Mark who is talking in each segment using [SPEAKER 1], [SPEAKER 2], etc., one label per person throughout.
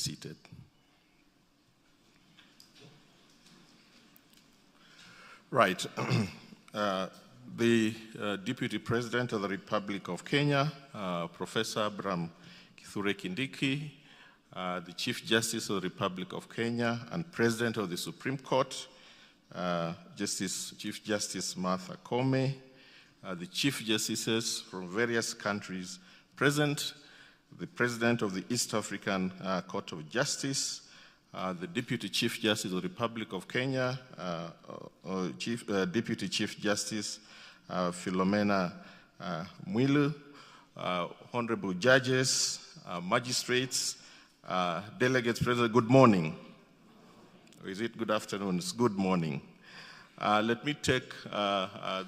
[SPEAKER 1] seated. Right. The Deputy President of the Republic of Kenya, Professor Abraham Kithure Kindiki, the Chief Justice of the Republic of Kenya and President of the Supreme Court, Chief Justice Martha Koome, the Chief Justices from various countries present, the President of the East African Court of Justice, the Deputy Chief Justice of the Republic of Kenya, Deputy Chief Justice Philomena Mwilu, Honorable Judges, Magistrates, Delegates present, good morning. Or is it good afternoon? It's good morning. Let me take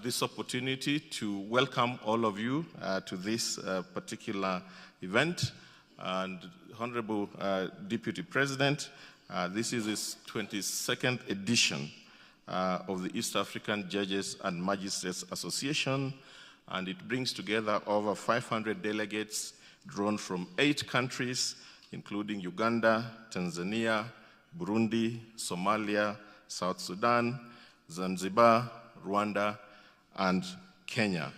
[SPEAKER 1] this opportunity to welcome all of you to this particular event. And Honorable Deputy President, this is his 22nd edition of the East African Judges and Magistrates Association, and it brings together over 500 delegates drawn from 8 countries, including Uganda, Tanzania, Burundi, Somalia, South Sudan, Zanzibar, Rwanda, and Kenya.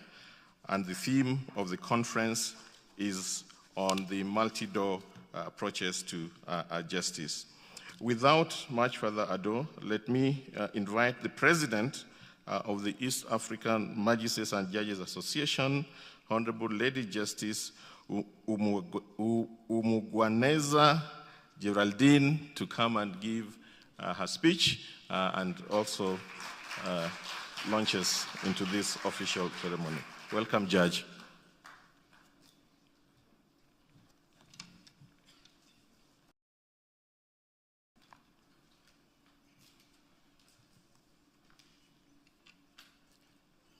[SPEAKER 1] And the theme of the conference is on the multi-door approaches to justice. Without much further ado, let me invite the President of the East African Magistrates and Judges Association, Honorable Lady Justice Umugwaneza Geraldine, to come and give her speech and also launch us into this official ceremony. Welcome, Judge.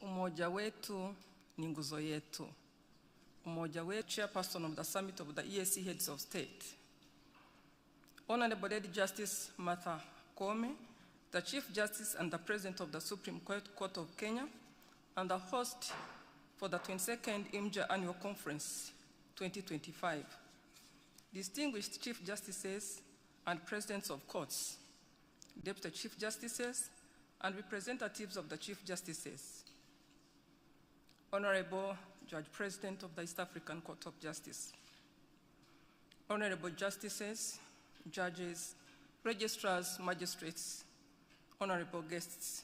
[SPEAKER 2] Umoja wetu ni nguzo yetu. Umoja wetu, Chairperson of the Summit of the EAC Heads of State. Honorable Lady Justice Martha Koome, the Chief Justice and the President of the Supreme Court of Kenya, and the host for the 22nd IMJA Annual Conference 2025. Distinguished Chief Justices and Presidents of Courts, Deputy Chief Justices, and representatives of the Chief Justices. Honorable Judge President of the East African Court of Justice. Honorable Justices, Judges, Registrars, Magistrates, honorable guests.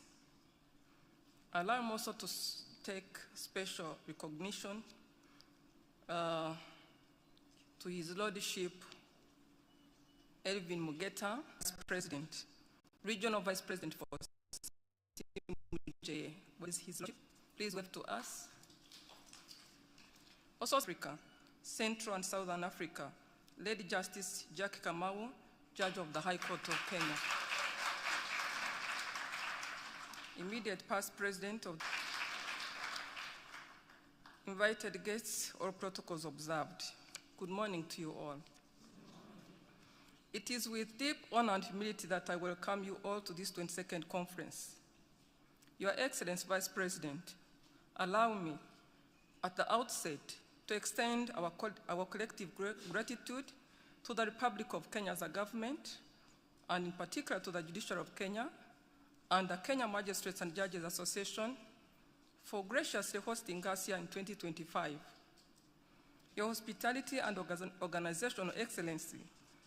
[SPEAKER 2] Allow me also to take special recognition to His Lordship Elvin Mugeta, Vice President, Regional Vice President for CMJ. What is His Lordship? Please wave to us. Also Africa, Central and Southern Africa, Lady Justice Jackie Kamau, Judge of the High Court of Kenya. Immediate past President of invited guests, all protocols observed. Good morning to you all. It is with deep honor and humility that I welcome you all to this 22nd conference. Your Excellency Vice President, allow me at the outset to extend our collective gratitude to the Republic of Kenya as a government, and in particular to the Judiciary of Kenya and the Kenya Magistrates and Judges Association for graciously hosting us here in 2025. Your hospitality and organizational excellency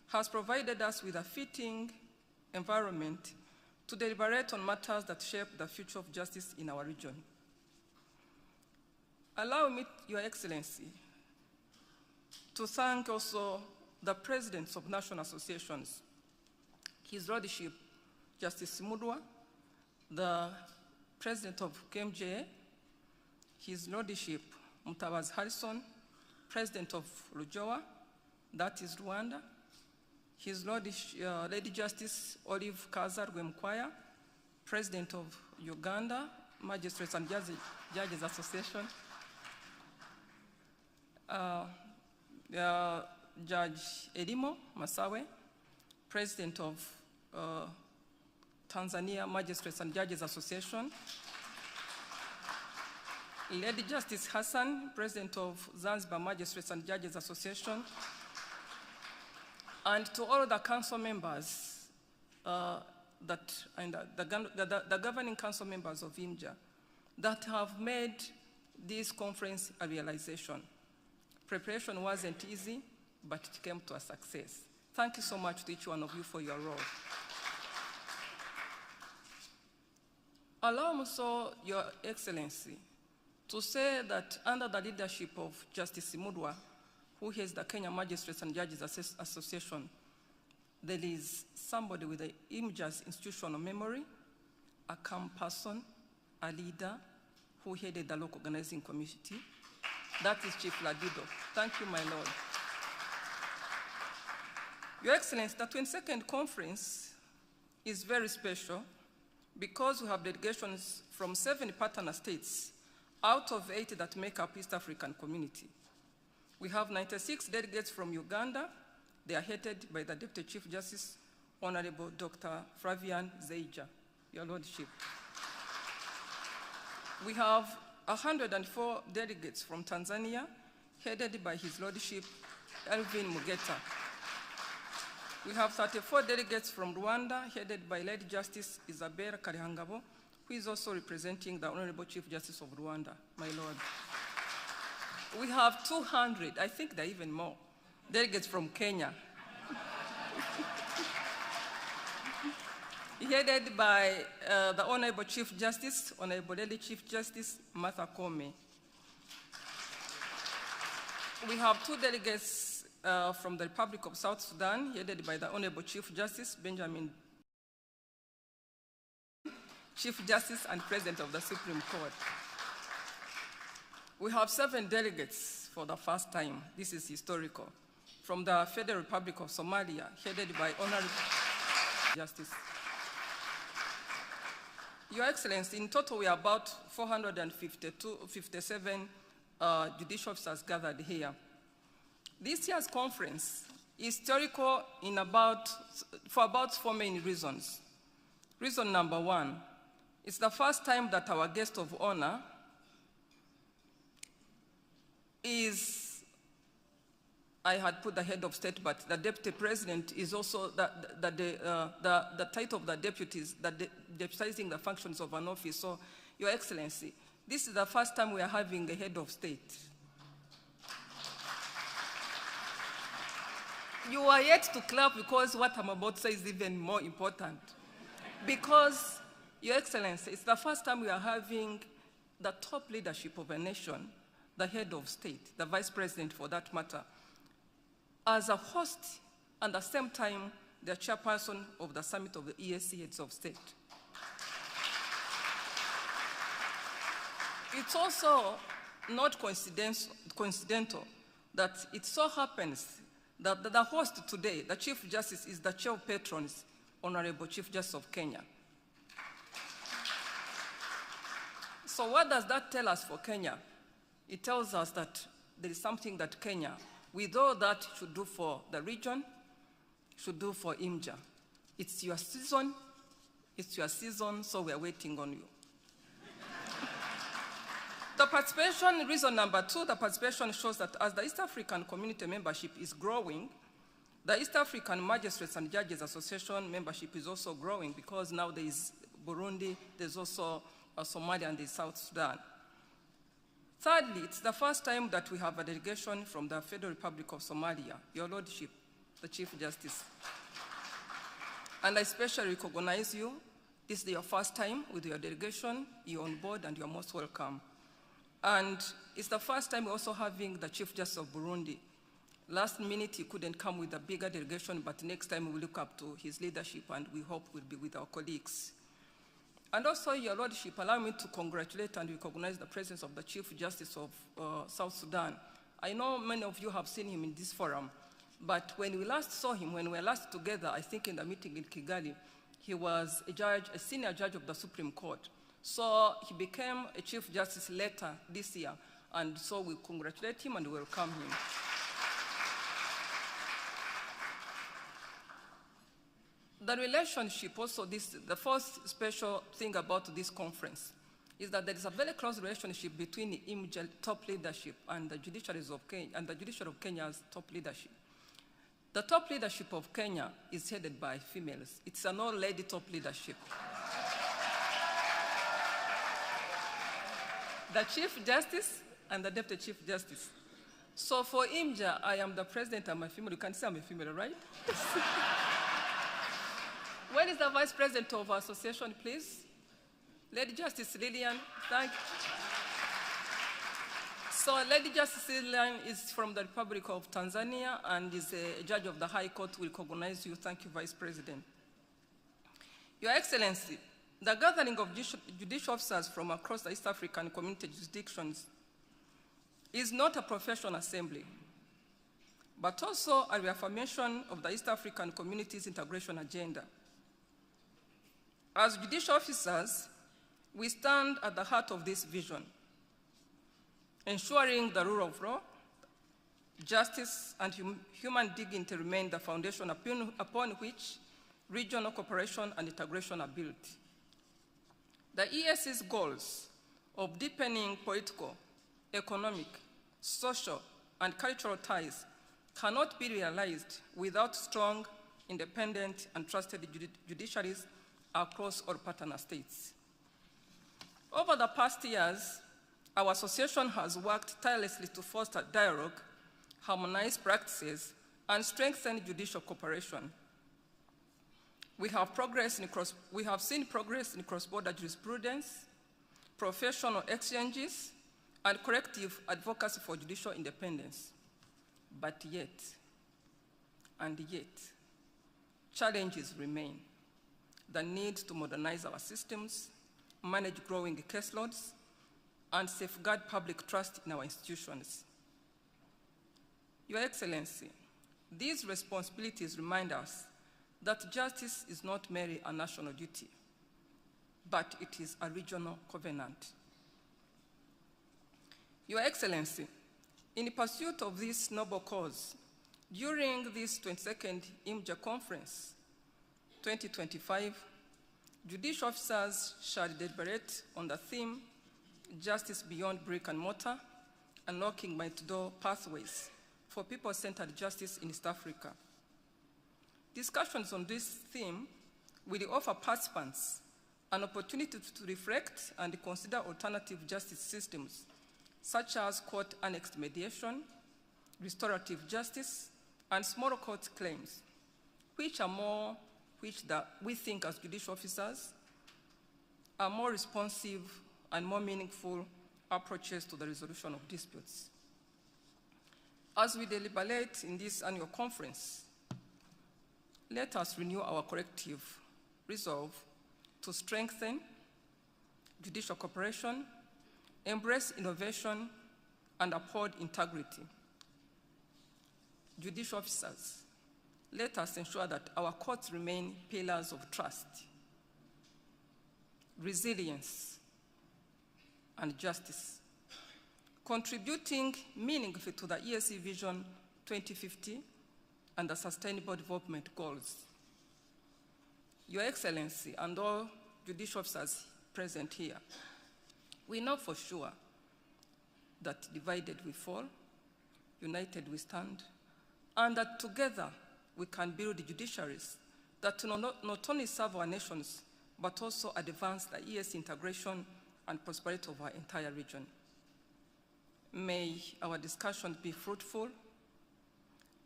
[SPEAKER 2] has provided us with a fitting environment to deliberate on matters that shape the future of justice in our region. Allow me, Your Excellency, to thank also the presidents of national associations, His Lordship Justice Mudwa, the President of KMJA, His Lordship Mutabazi Harrison, President of Lujoa, that is Rwanda, His Lordship Lady Justice Olive Kaza Rwemkwaya, President of Uganda Magistrates and Judges Association, Judge Elimo Masawe, President of Tanzania Magistrates and Judges Association, Lady Justice Hassan, President of Zanzibar Magistrates and Judges Association, and to all the council members the governing council members of IMJA that have made this conference a realization. Preparation wasn't easy, but it came to a success. Thank you so much to each one of you for your role. Allow me so, Your Excellency, to say that under the leadership of Justice Mudwa, who heads the Kenya Magistrates and Judges Association, there is somebody with the IMJA's institutional memory, a calm person, a leader, who headed the local organizing committee. That is Chief Ladido. Thank you, my Lord. Your Excellency, the 22nd conference is very special because we have delegations from 7 partner states out of 8 that make up East African community. We have 96 delegates from Uganda. They are headed by the Deputy Chief Justice, Honorable Dr. Flavian Zeija, Your Lordship. We have 104 delegates from Tanzania, headed by His Lordship, Elvin Mugeta. We have 34 delegates from Rwanda, headed by Lady Justice Isabella Kalihangabo, who is also representing the Honorable Chief Justice of Rwanda, my Lord. We have 200, I think there are even more, delegates from Kenya, headed by the Honorable Chief Justice, Honorable Lady Chief Justice Martha Koome. We have 2 delegates from the Republic of South Sudan, headed by the Honorable Chief Justice Benjamin, Chief Justice and President of the Supreme Court. We have 7 delegates for the first time. This is historical. From the Federal Republic of Somalia, headed by Honorable Justice. Your Excellency, in total we are about 457 judicial officers gathered here. This year's conference is historical for about 4 main reasons. Reason number 1, it's the first time that our guest of honor is, I had put the head of state, but the deputy president is also the title of the deputies, deputizing the functions of an office. So, Your Excellency, this is the first time we are having a head of state. You are yet to clap because what I'm about to say is even more important. Because, Your Excellency, it's the first time we are having the top leadership of a nation, the head of state, the vice president for that matter, as a host and at the same time the chairperson of the summit of the EAC heads of state. It's also not coincidental that it so happens that the host today, the Chief Justice, is the chair of patrons, Honorable Chief Justice of Kenya. So what does that tell us for Kenya? It tells us that there is something that Kenya, with all that, should do for the region, should do for IMJA. It's your season, so we are waiting on you. The participation, reason number 2, the participation shows that as the East African community membership is growing, the East African Magistrates and Judges Association membership is also growing because now there is Burundi, there's also Somalia and there's South Sudan. Thirdly, it's the first time that we have a delegation from the Federal Republic of Somalia, Your Lordship, the Chief Justice. And I especially recognize you. This is your first time with your delegation. You're on board and you're most welcome. And it's the first time we're also having the Chief Justice of Burundi. Last minute, he couldn't come with a bigger delegation, but next time we will look up to his leadership and we hope we'll be with our colleagues. And also, Your Lordship, allow me to congratulate and recognize the presence of the Chief Justice of South Sudan. I know many of you have seen him in this forum, but when we last saw him, when we were last together, I think in the meeting in Kigali, he was a senior judge of the Supreme Court. So he became a Chief Justice later this year, and so we congratulate him and welcome him. The relationship also, the first special thing about this conference is that there is a very close relationship between the IMJA top leadership and the judiciary of Kenya, and the judiciary of Kenya's top leadership. The top leadership of Kenya is headed by females. It's an all-lady top leadership. The Chief Justice and the Deputy Chief Justice. So for IMJA, I am the president, I'm a female. You can say I'm a female, right? When is the vice president of our association, please? Lady Justice Lillian, thank you. So Lady Justice Lillian is from the Republic of Tanzania and is a judge of the High Court. Will recognize you. Thank you, Vice President. Your Excellency, the gathering of judicial officers from across the East African community jurisdictions is not a professional assembly, but also a reaffirmation of the East African community's integration agenda. As judicial officers, we stand at the heart of this vision, ensuring the rule of law, justice, and human dignity remain the foundation upon which regional cooperation and integration are built. The EAC's goals of deepening political, economic, social, and cultural ties cannot be realized without strong, independent, and trusted judiciaries across all partner states. Over the past years, our association has worked tirelessly to foster dialogue, harmonize practices, and strengthen judicial cooperation. We have seen progress in cross-border jurisprudence, professional exchanges, and collective advocacy for judicial independence. But yet, challenges remain. The need to modernize our systems, manage growing caseloads, and safeguard public trust in our institutions. Your Excellency, these responsibilities remind us that justice is not merely a national duty, but it is a regional covenant. Your Excellency, in pursuit of this noble cause, during this 22nd IMJA Conference 2025, judicial officers shall deliberate on the theme, Justice Beyond Brick and Mortar, Unlocking Multi-Door Pathways for People-Centered Justice in East Africa. Discussions on this theme will offer participants an opportunity to reflect and consider alternative justice systems, such as court-annexed mediation, restorative justice, and small court claims, we think as judicial officers are more responsive and more meaningful approaches to the resolution of disputes. As we deliberate in this annual conference, let us renew our collective resolve to strengthen judicial cooperation, embrace innovation, and uphold integrity. Judicial officers, let us ensure that our courts remain pillars of trust, resilience, and justice, contributing meaningfully to the EAC Vision 2050 and the Sustainable Development Goals. Your Excellency and all judicial officers present here, we know for sure that divided we fall, united we stand, and that together we can build judiciaries that not only serve our nations, but also advance the EAC integration and prosperity of our entire region. May our discussions be fruitful,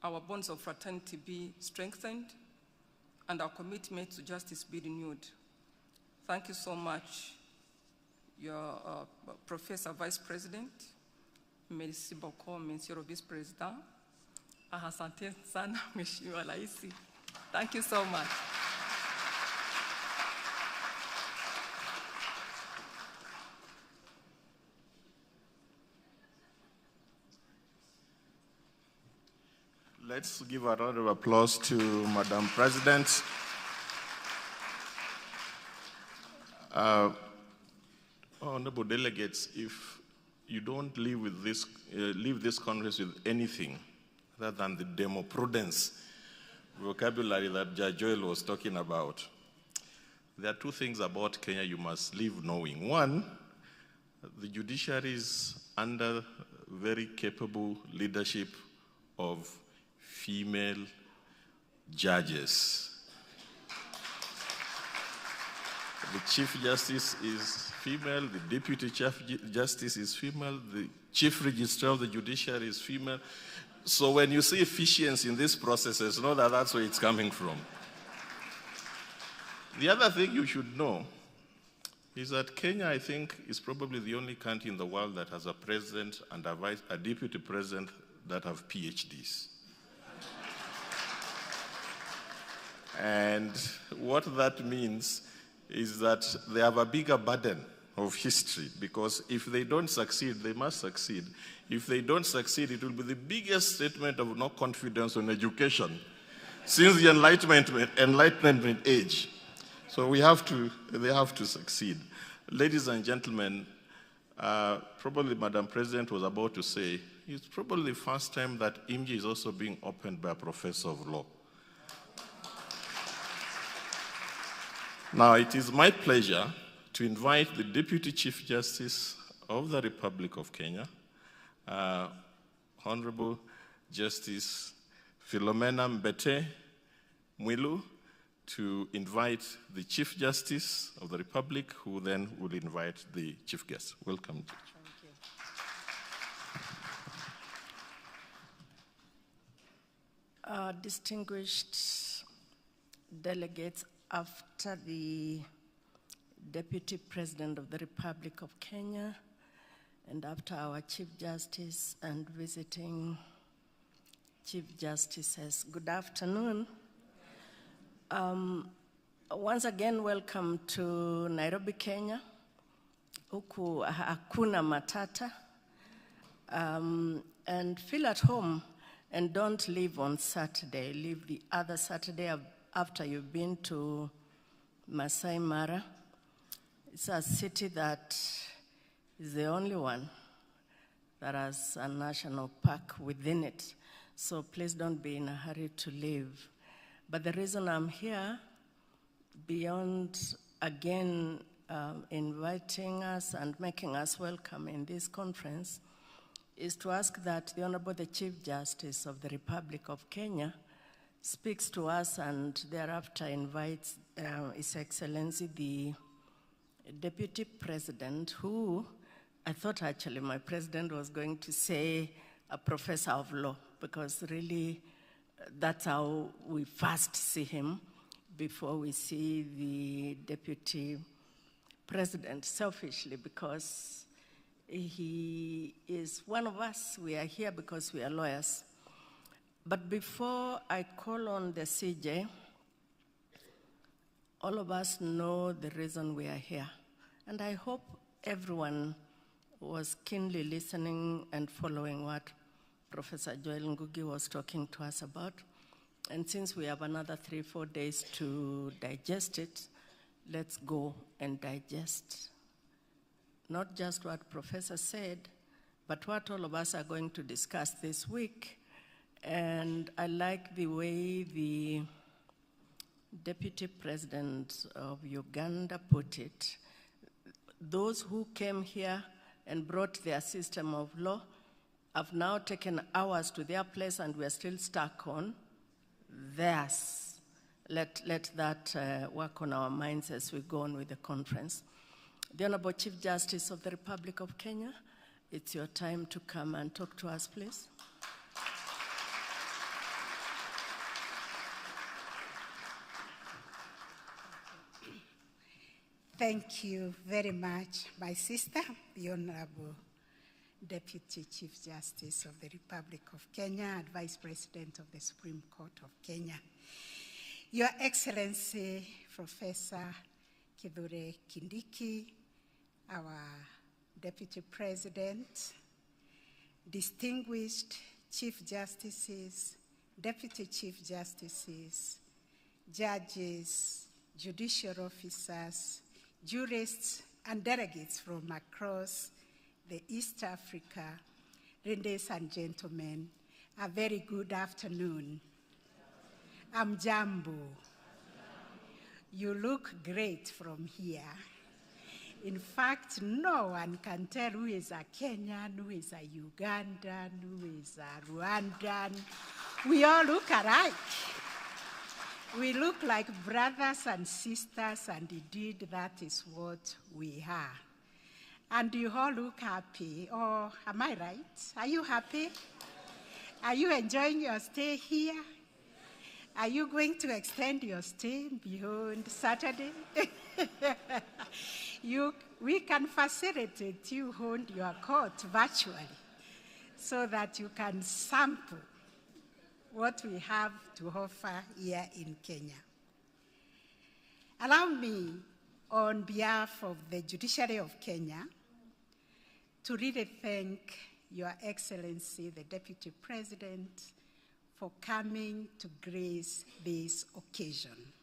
[SPEAKER 2] our bonds of fraternity be strengthened, and our commitment to justice be renewed. Thank you so much, your Professor Vice President. Merci beaucoup, Monsieur le Vice-Président. Asante sana, Mheshimiwa Rais. Thank you so much.
[SPEAKER 1] Let's give a round of applause to Madam President. Honorable delegates, if you don't leave this Congress with anything other than the demoprudence vocabulary that Judge Joel was talking about, there are two things about Kenya you must leave knowing. One, the judiciary is under very capable leadership of female judges. The Chief Justice is female, the Deputy Chief Justice is female, the Chief Registrar of the Judiciary is female. So when you see efficiency in these processes, know that that's where it's coming from. The other thing you should know is that Kenya, I think, is probably the only country in the world that has a president and a deputy president that have PhDs. And what that means is that they have a bigger burden of history, because if they don't succeed, they must succeed. If they don't succeed, it will be the biggest statement of no confidence on education since the Enlightenment age. So they have to succeed. Ladies and gentlemen, probably Madam President was about to say, it's probably the first time that IMJI is also being opened by a professor of law. Now, it is my pleasure to invite the Deputy Chief Justice of the Republic of Kenya, Honorable Justice Philomena Mbete Mwilu, to invite the Chief Justice of the Republic, who then will invite the Chief Guest. Welcome, Judge.
[SPEAKER 3] Thank you. Distinguished delegates, after the Deputy President of the Republic of Kenya, and after our Chief Justice and visiting Chief Justices, good afternoon. Once again, welcome to Nairobi, Kenya. Huku hakuna matata. And feel at home and don't leave on Saturday. Leave the other Saturday after you've been to Masai Mara. It's a city that is the only one that has a national park within it. So please don't be in a hurry to leave. But the reason I'm here, beyond again inviting us and making us welcome in this conference, is to ask that the Honorable the Chief Justice of the Republic of Kenya speaks to us and thereafter invites His Excellency the Deputy President, who I thought actually my president was going to say a professor of law, because really that's how we first see him before we see the Deputy President, selfishly, because he is one of us. We are here because we are lawyers. But before I call on the CJ, all of us know the reason we are here. And I hope everyone was keenly listening and following what Professor Joel Ngugi was talking to us about. And since we have another 3-4 days to digest it, let's go and digest not just what Professor said, but what all of us are going to discuss this week. And I like the way the Deputy President of Uganda put it. Those who came here and brought their system of law have now taken ours to their place, and we're still stuck on theirs. Let that work on our minds as we go on with the conference. The Honorable Chief Justice of the Republic of Kenya, it's your time to come and talk to us, please.
[SPEAKER 4] Thank you very much, my sister, the Honorable Deputy Chief Justice of the Republic of Kenya and Vice President of the Supreme Court of Kenya. Your Excellency, Professor Kithure Kindiki, our Deputy President, distinguished Chief Justices, Deputy Chief Justices, judges, judicial officers, jurists, and delegates from across the East Africa, ladies and gentlemen, a very good afternoon. I'm Jambo. You look great from here. In fact, no one can tell who is a Kenyan, who is a Ugandan, who is a Rwandan. We all look alike. We look like brothers and sisters, and indeed that is what we are. And you all look happy, or am I right? Are you happy? Are you enjoying your stay here? Are you going to extend your stay beyond Saturday? We can facilitate you hold your court virtually so that you can sample what we have to offer here in Kenya. Allow me, on behalf of the Judiciary of Kenya, to really thank Your Excellency, the Deputy President, for coming to grace this occasion.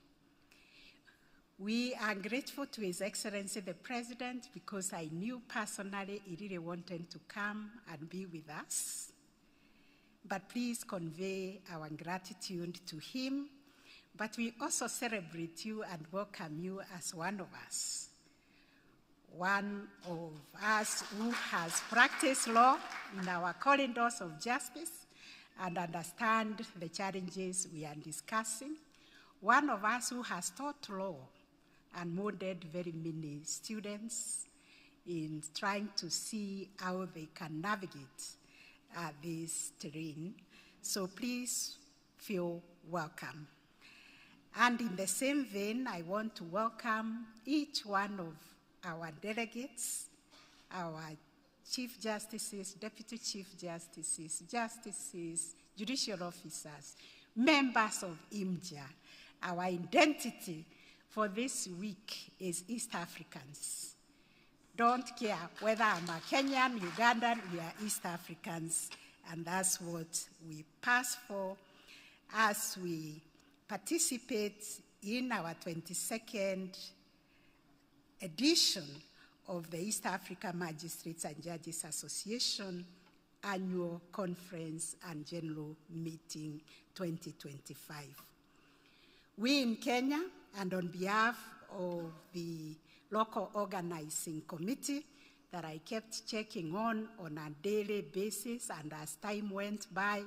[SPEAKER 4] We are grateful to His Excellency, the President, because I knew personally he really wanted to come and be with us. But please convey our gratitude to him. But we also celebrate you and welcome you as one of us. One of us who has practiced law in our corridors of justice and understand the challenges we are discussing. One of us who has taught law and molded very many students in trying to see how they can navigate this terrain. So please feel welcome. And in the same vein, I want to welcome each one of our delegates, our Chief Justices, Deputy Chief Justices, Justices, Judicial Officers, members of IMJA. Our identity for this week is East Africans. Don't care whether I'm a Kenyan, Ugandan, we are East Africans, and that's what we pass for as we participate in our 22nd edition of the East Africa Magistrates and Judges Association Annual Conference and General Meeting 2025. We in Kenya, and on behalf of the local organizing committee that I kept checking on a daily basis, and as time went by,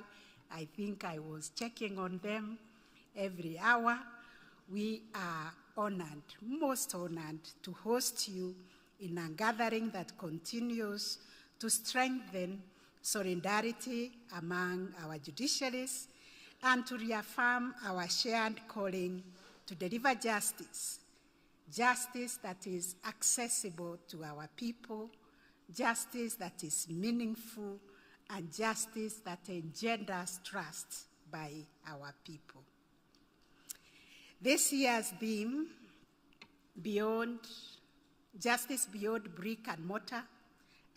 [SPEAKER 4] I think I was checking on them every hour. We are honored, most honored, to host you in a gathering that continues to strengthen solidarity among our judiciaries and to reaffirm our shared calling to deliver justice. Justice that is accessible to our people, justice that is meaningful, and justice that engenders trust by our people. This year's theme, Justice Beyond Brick and Mortar,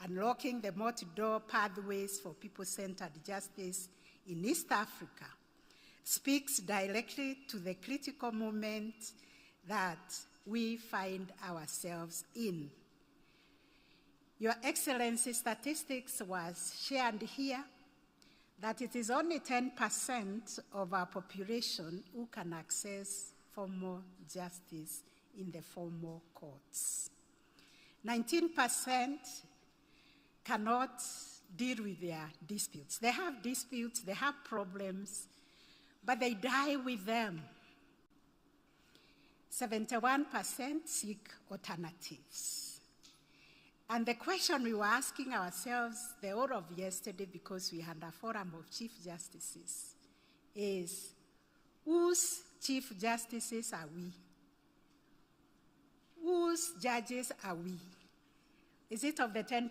[SPEAKER 4] Unlocking the Multi-Door Pathways for People-Centered Justice in East Africa, speaks directly to the critical moment that we find ourselves in. Your Excellency, statistics was shared here that it is only 10% of our population who can access formal justice in the formal courts. 19% cannot deal with their disputes. They have disputes, they have problems, but they die with them. 71% seek alternatives. And the question we were asking ourselves the whole of yesterday, because we had a forum of Chief Justices, is whose Chief Justices are we? Whose judges are we? Is it of the 10%?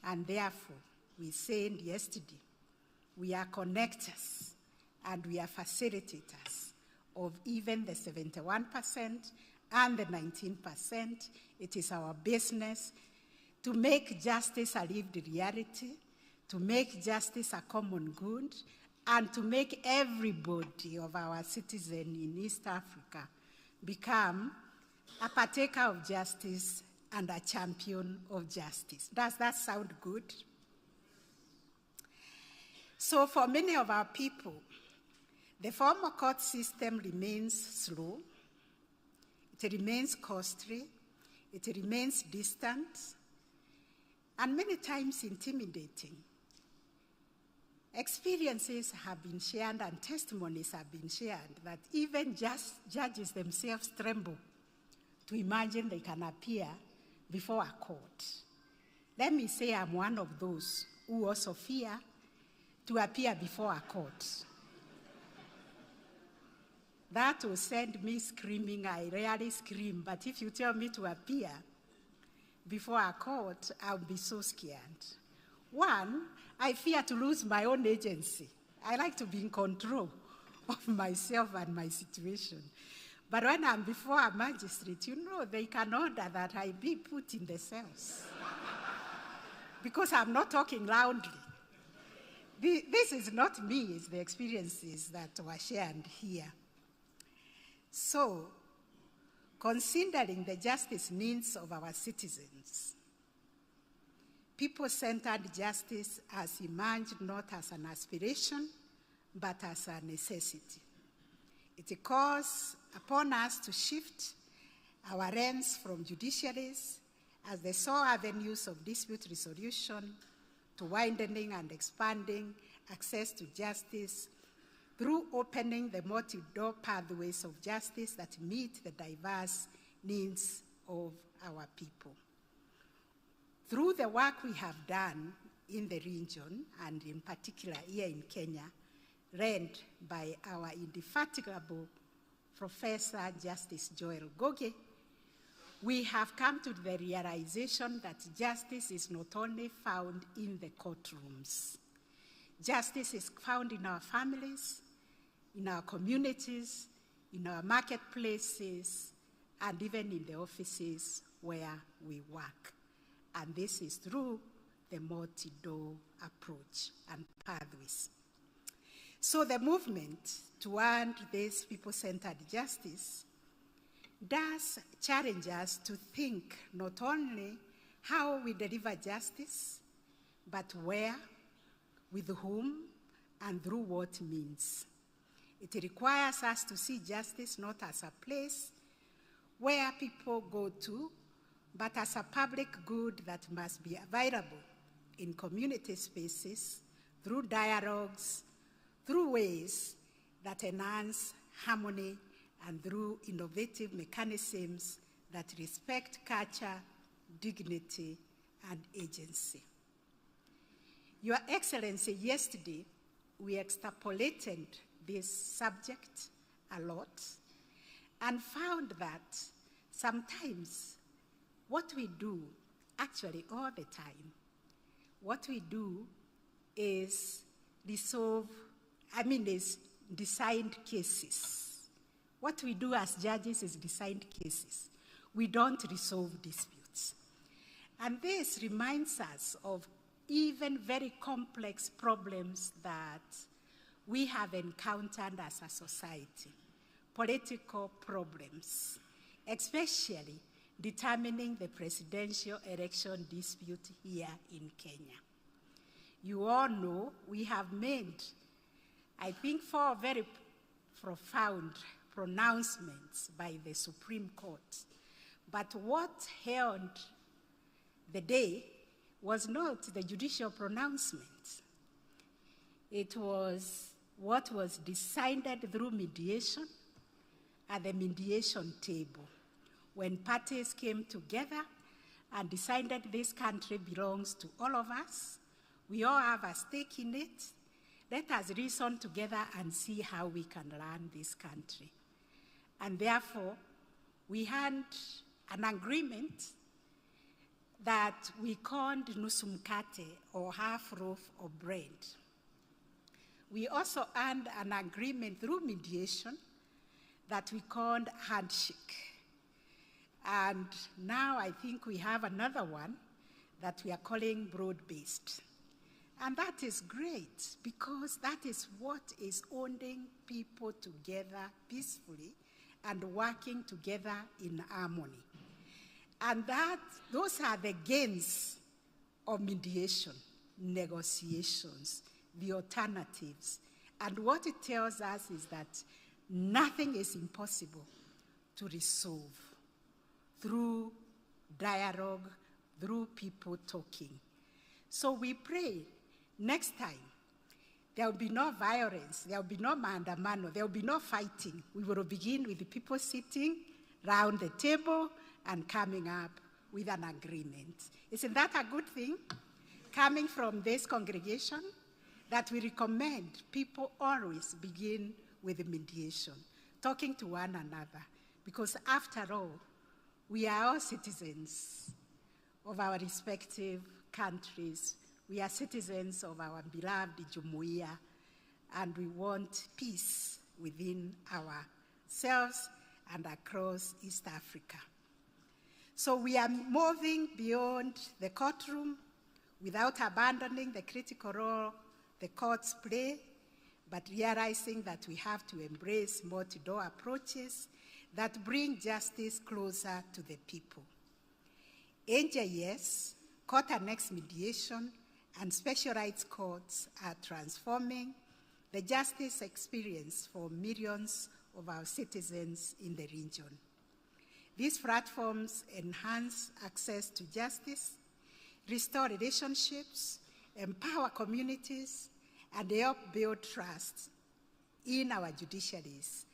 [SPEAKER 4] And therefore, we said yesterday, we are connectors and we are facilitators of even the 71% and the 19%. It is our business to make justice a lived reality, to make justice a common good, and to make everybody of our citizens in East Africa become a partaker of justice and a champion of justice. Does that sound good? So for many of our people, the formal court system remains slow, it remains costly, it remains distant, and many times intimidating. Experiences have been shared and testimonies have been shared that even judges themselves tremble to imagine they can appear before a court. Let me say I'm one of those who also fear to appear before a court. That will send me screaming. I rarely scream, but if you tell me to appear before a court, I'll be so scared. One, I fear to lose my own agency. I like to be in control of myself and my situation. But when I'm before a magistrate, you know, they can order that I be put in the cells because I'm not talking loudly. This is not me, it's the experiences that were shared here. So, considering the justice needs of our citizens, people-centered justice has emerged not as an aspiration, but as a necessity. It calls upon us to shift our lens from judiciaries as the sole avenues of dispute resolution to widening and expanding access to justice through opening the multi-door pathways of justice that meet the diverse needs of our people. Through the work we have done in the region, and in particular here in Kenya, led by our indefatigable Professor Justice Joel Goge, we have come to the realization that justice is not only found in the courtrooms. Justice is found in our families, in our communities, in our marketplaces, and even in the offices where we work. And this is through the multi-door approach and pathways. So the movement toward this people-centered justice does challenge us to think not only how we deliver justice, but where, with whom, and through what means. It requires us to see justice not as a place where people go to, but as a public good that must be available in community spaces, through dialogues, through ways that enhance harmony, and through innovative mechanisms that respect culture, dignity, and agency. Your Excellency, yesterday we extrapolated this subject a lot and found that sometimes what we do, actually all the time, what we do is is designed cases. What we do as judges is designed cases. We don't resolve disputes. And this reminds us of even very complex problems that we have encountered as a society, political problems, especially determining the presidential election dispute here in Kenya. You all know we have made, I think, 4 very profound pronouncements by the Supreme Court. But what held the day was not the judicial pronouncement. It was what was decided through mediation at the mediation table, when parties came together and decided this country belongs to all of us. We all have a stake in it. Let us reason together and see how we can run this country. And therefore, we had an agreement that we called nusu mkate, or half loaf of bread. We also had an agreement through mediation that we called handshake. And now I think we have another one that we are calling broad-based. And that is great, because that is what is holding people together peacefully and working together in harmony. And those are the gains of mediation, negotiations, the alternatives. And what it tells us is that nothing is impossible to resolve through dialogue, through people talking. So we pray next time There will be no violence. There will be no maandamano. There will be no fighting. We will begin with the people sitting round the table and coming up with an agreement. Isn't that a good thing? Coming from this congregation, that we recommend people always begin with mediation, talking to one another, because after all, we are all citizens of our respective countries. We are citizens of our beloved Jumuiya, and we want peace within ourselves and across East Africa. So we are moving beyond the courtroom without abandoning the critical role the courts play, but realizing that we have to embrace multi-door approaches that bring justice closer to the people. NJS, court-annexed mediation, and special rights courts are transforming the justice experience for millions of our citizens in the region. These platforms enhance access to justice, restore relationships, empower communities, and help build trust in our judiciaries.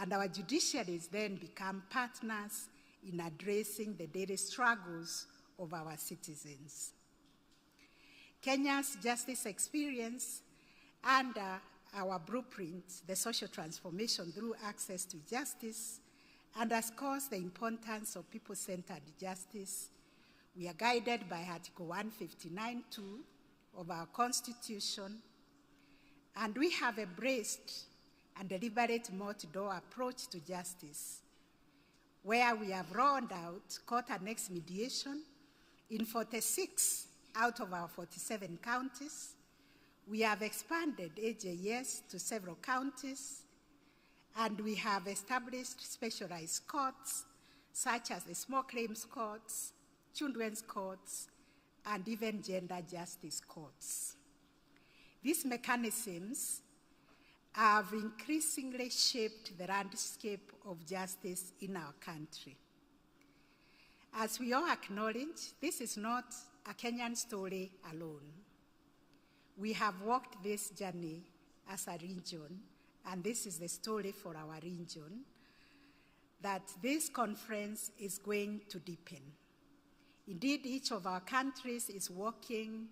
[SPEAKER 4] And our judiciaries then become partners in addressing the daily struggles of our citizens. Kenya's justice experience under our blueprint, the social transformation through access to justice, underscores the importance of people-centered justice. We are guided by Article 159(2) of our Constitution, and we have embraced a deliberate multi-door approach to justice, where we have rolled out court-annexed mediation in 46 out of our 47 counties. We have expanded AJS to several counties, and we have established specialized courts, such as the small claims courts, children's courts, and even gender justice courts. These mechanisms have increasingly shaped the landscape of justice in our country. As we all acknowledge, this is not a Kenyan story alone. We have walked this journey as a region, and this is the story for our region, that this conference is going to deepen. Indeed, each of our countries is walking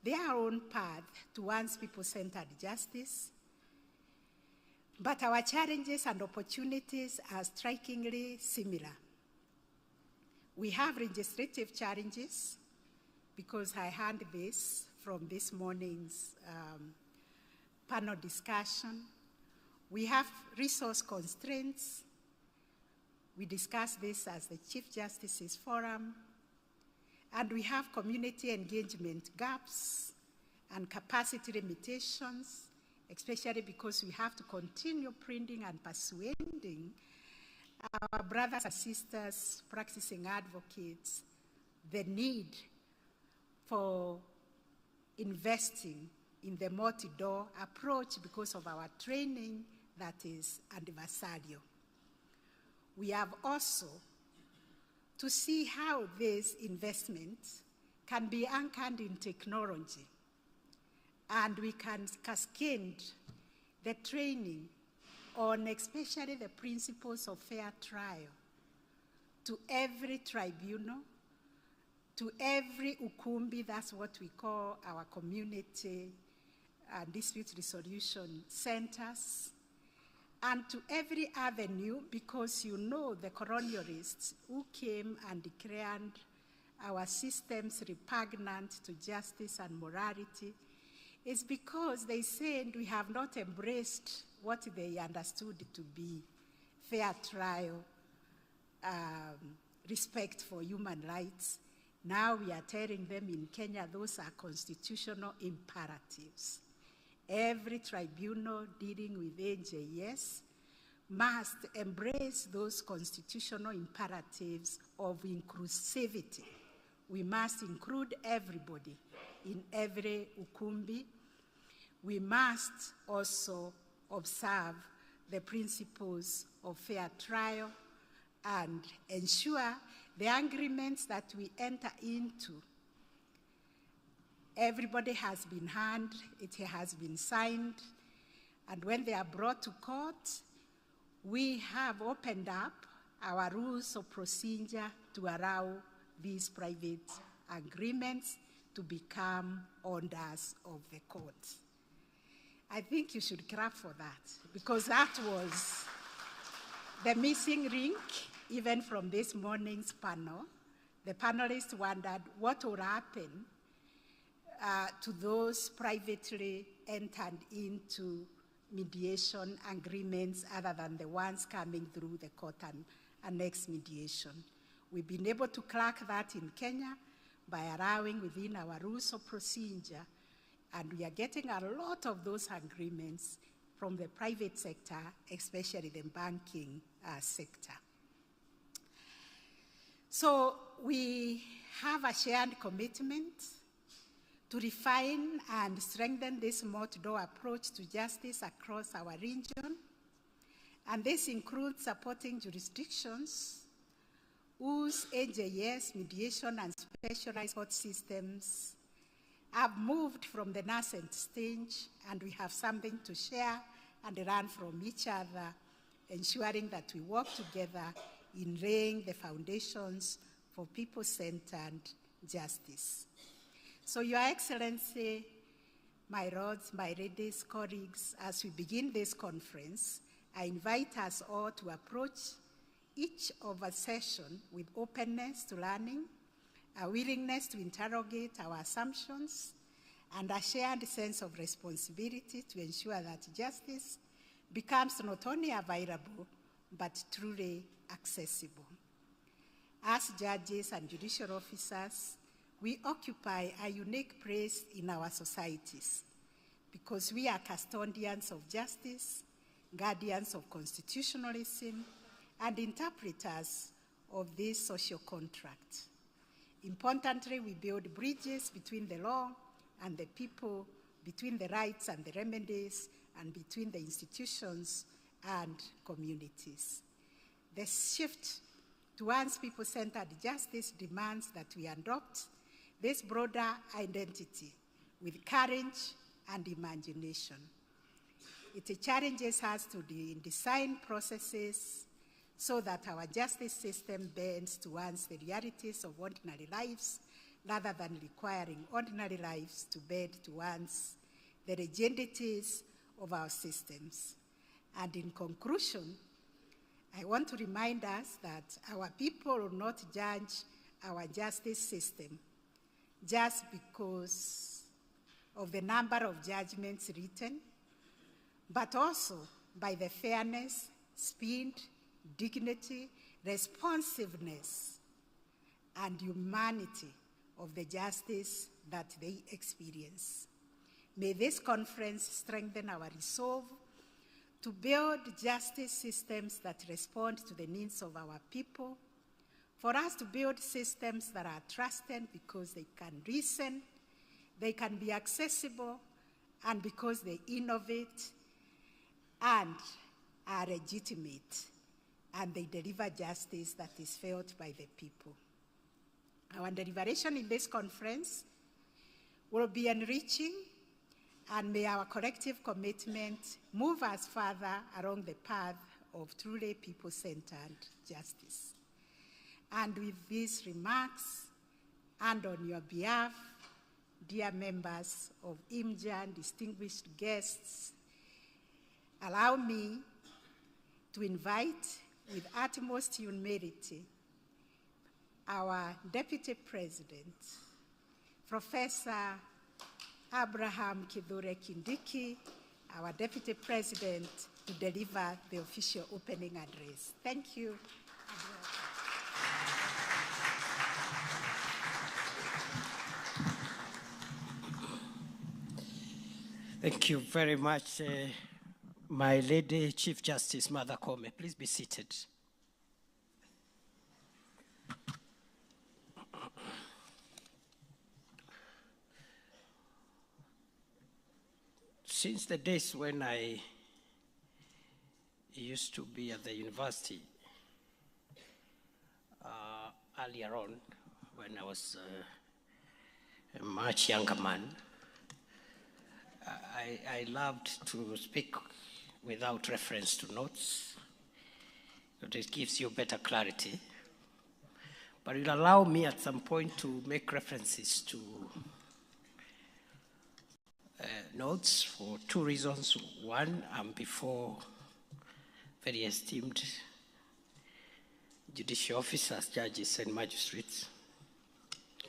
[SPEAKER 4] their own path towards people-centered justice, but our challenges and opportunities are strikingly similar. We have legislative challenges, because I heard this from this morning's panel discussion. We have resource constraints. We discussed this as the Chief Justice's Forum. And we have community engagement gaps and capacity limitations, especially because we have to continue printing and persuading our brothers and sisters, practicing advocates, the need for investing in the multi-door approach because of our training that is adversarial. We have also to see how this investment can be anchored in technology, and we can cascade the training on especially the principles of fair trial to every tribunal, to every ukumbi, that's what we call our community dispute resolution centers, and to every avenue, because you know the colonialists who came and declared our systems repugnant to justice and morality is because they said we have not embraced what they understood to be fair trial, respect for human rights. Now we are telling them in Kenya those are constitutional imperatives. Every tribunal dealing with AJS must embrace those constitutional imperatives of inclusivity. We must include everybody in every ukumbi. We must also observe the principles of fair trial and ensure the agreements that we enter into Everybody has been heard, it has been signed, and when they are brought to court, we have opened up our rules of procedure to allow these private agreements to become orders of the court. I think you should clap for that, because that was the missing link, even from this morning's panel. The panelists wondered what would happen to those privately entered into mediation agreements other than the ones coming through the court and annexed mediation. We've been able to crack that in Kenya by allowing within our rules of procedure, and we are getting a lot of those agreements from the private sector, especially the banking sector. So we have a shared commitment to refine and strengthen this multi-door approach to justice across our region. And this includes supporting jurisdictions whose AJS, mediation, and specialized court systems have moved from the nascent stage, and we have something to share and learn from each other, ensuring that we work together in laying the foundations for people-centered justice. So, Your Excellency, my lords, my ladies, colleagues, as we begin this conference, I invite us all to approach each of our session with openness to learning, a willingness to interrogate our assumptions, and a shared sense of responsibility to ensure that justice becomes not only available, but truly accessible. As judges and judicial officers, we occupy a unique place in our societies because we are custodians of justice, guardians of constitutionalism, and interpreters of this social contract. Importantly, we build bridges between the law and the people, between the rights and the remedies, and between the institutions and communities. The shift towards people-centered justice demands that we adopt this broader identity with courage and imagination. It challenges us to design processes so that our justice system bends towards the realities of ordinary lives rather than requiring ordinary lives to bend towards the rigidities of our systems. And in conclusion, I want to remind us that our people will not judge our justice system just because of the number of judgments written, but also by the fairness, speed, dignity, responsiveness, and humanity of the justice that they experience. May this conference strengthen our resolve to build justice systems that respond to the needs of our people, for us to build systems that are trusted because they can reason, they can be accessible, and because they innovate and are legitimate, and they deliver justice that is felt by the people. Our deliberation in this conference will be enriching, and may our collective commitment move us further along the path of truly people-centered justice. And with these remarks, and on your behalf, dear members of IMJA, distinguished guests, allow me to invite with utmost humility our Deputy President, Professor Abraham Kithure Kindiki, our Deputy President, to deliver the official opening address. Thank you.
[SPEAKER 5] Thank you very much, my Lady Chief Justice Martha Koome. Please be seated. Since the days when I used to be at the university, earlier on, when I was a much younger man. I loved to speak without reference to notes, but it gives you better clarity. But it will allow me at some point to make references to notes for two reasons. One, I'm before very esteemed judicial officers, judges, and magistrates,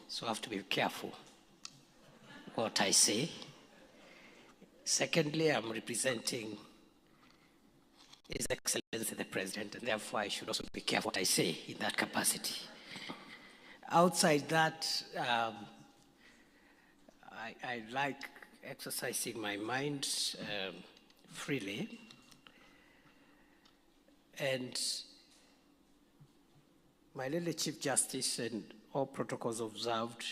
[SPEAKER 5] so I have to be careful what I say. Secondly, I'm representing His Excellency the President, and therefore I should also be careful what I say in that capacity. Outside that, I like exercising my mind freely, and my lady Chief Justice and all protocols observed,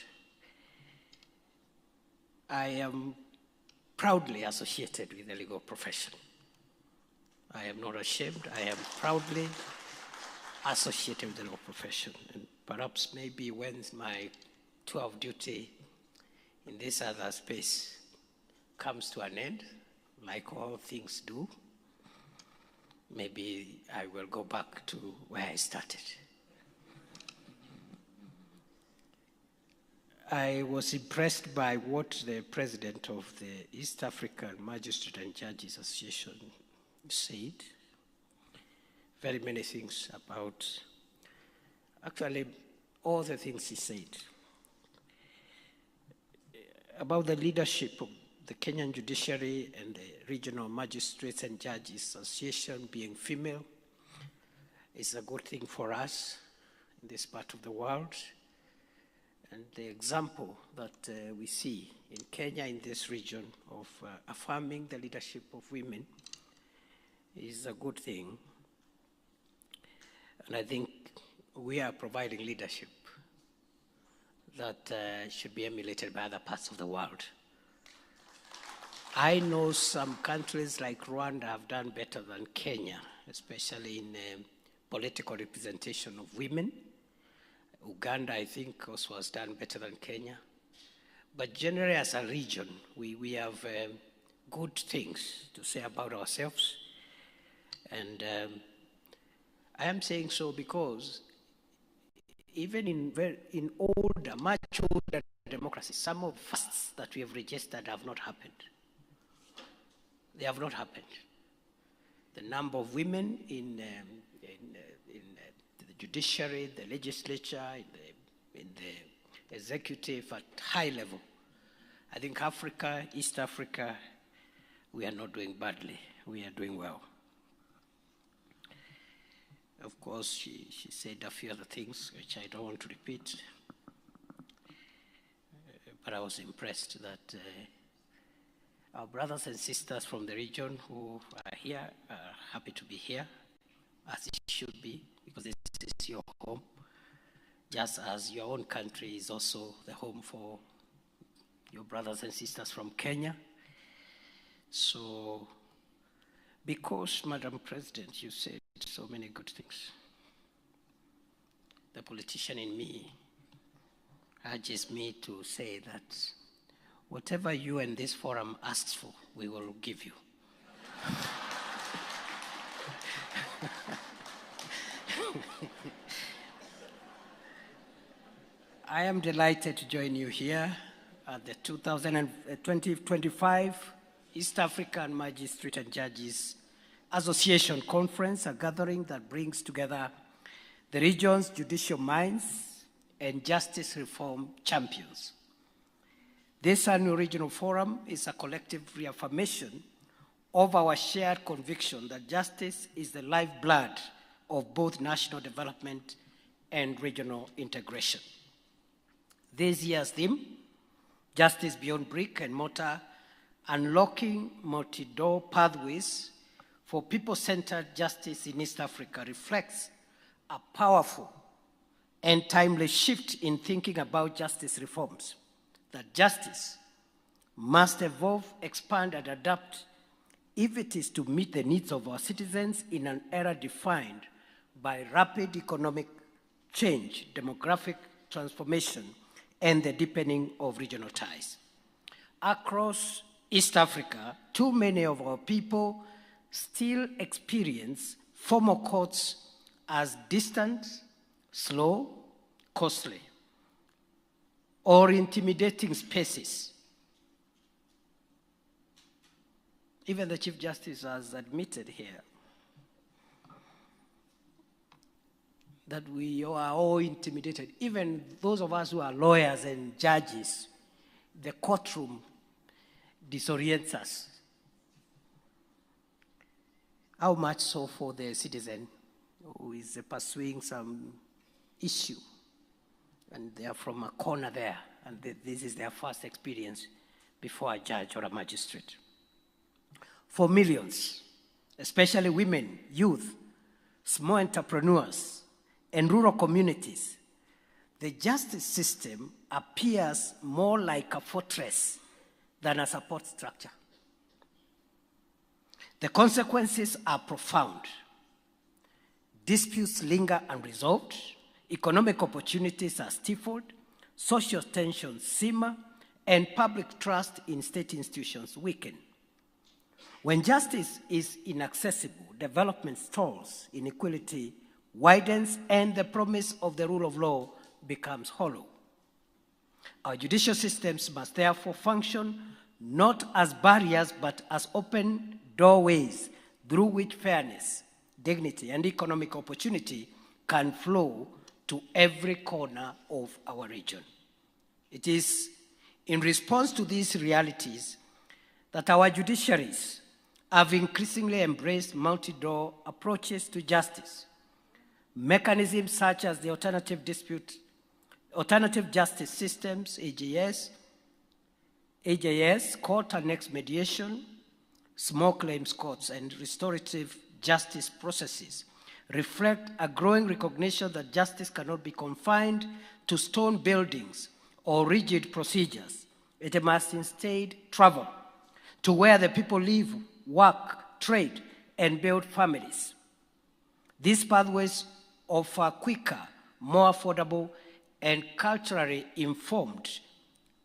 [SPEAKER 5] I am proudly associated with the legal profession. I am not ashamed. I am proudly associated with the legal profession. And perhaps maybe when my tour of duty in this other space comes to an end, like all things do, maybe I will go back to where I started. I was impressed by what the president of the East African Magistrates and Judges Association said. Very many things about, actually, all the things he said. About the leadership of the Kenyan judiciary and the Regional Magistrates and Judges Association being female is a good thing for us in this part of the world. And the example that we see in Kenya, in this region, of affirming the leadership of women is a good thing. And I think we are providing leadership that should be emulated by other parts of the world. I know some countries like Rwanda have done better than Kenya, especially in political representation of women. Uganda, I think, also has done better than Kenya. But generally, as a region, we have good things to say about ourselves. And I am saying so because even in older, much older democracies, some of the fasts that we have registered have not happened. They have not happened. The number of women in the judiciary, the legislature, in the executive at high level. I think Africa, East Africa, we are not doing badly. We are doing well. Of course, she said a few other things, which I don't want to repeat. But I was impressed that our brothers and sisters from the region who are here are happy to be here, as it should be, because this is your home, just as your own country is also the home for your brothers and sisters from Kenya. So, because, Madam President, you said so many good things, the politician in me urges me to say that whatever you and this forum asks for, we will give you. I am delighted to join you here at the 2025 East African Magistrates and Judges Association Conference, a gathering that brings together the region's judicial minds and justice reform champions. This annual regional forum is a collective reaffirmation of our shared conviction that justice is the lifeblood of both national development and regional integration. This year's theme, Justice Beyond Brick and Mortar, Unlocking Multi-Door Pathways for People-Centered Justice in East Africa, reflects a powerful and timely shift in thinking about justice reforms, that justice must evolve, expand, and adapt if it is to meet the needs of our citizens in an era defined by rapid economic change, demographic transformation, and the deepening of regional ties. Across East Africa, too many of our people still experience formal courts as distant, slow, costly, or intimidating spaces. Even the Chief Justice has admitted here that we are all intimidated. Even those of us who are lawyers and judges, the courtroom disorients us. How much so for the citizen who is pursuing some issue, and they are from a corner there, and this is their first experience before a judge or a magistrate. For millions, especially women, youth, small entrepreneurs, and rural communities, the justice system appears more like a fortress than a support structure. The consequences are profound. Disputes linger unresolved, economic opportunities are stifled, social tensions simmer, and public trust in state institutions weaken. When justice is inaccessible, development stalls, inequality widens, and the promise of the rule of law becomes hollow. Our judicial systems must therefore function not as barriers, but as open doorways through which fairness, dignity, and economic opportunity can flow to every corner of our region. It is in response to these realities that our judiciaries have increasingly embraced multi-door approaches to justice. Mechanisms such as the alternative justice systems, AJS, court annexed mediation, small claims courts, and restorative justice processes reflect a growing recognition that justice cannot be confined to stone buildings or rigid procedures. It must instead travel to where the people live, work, trade, and build families. These pathways offer quicker, more affordable, and culturally informed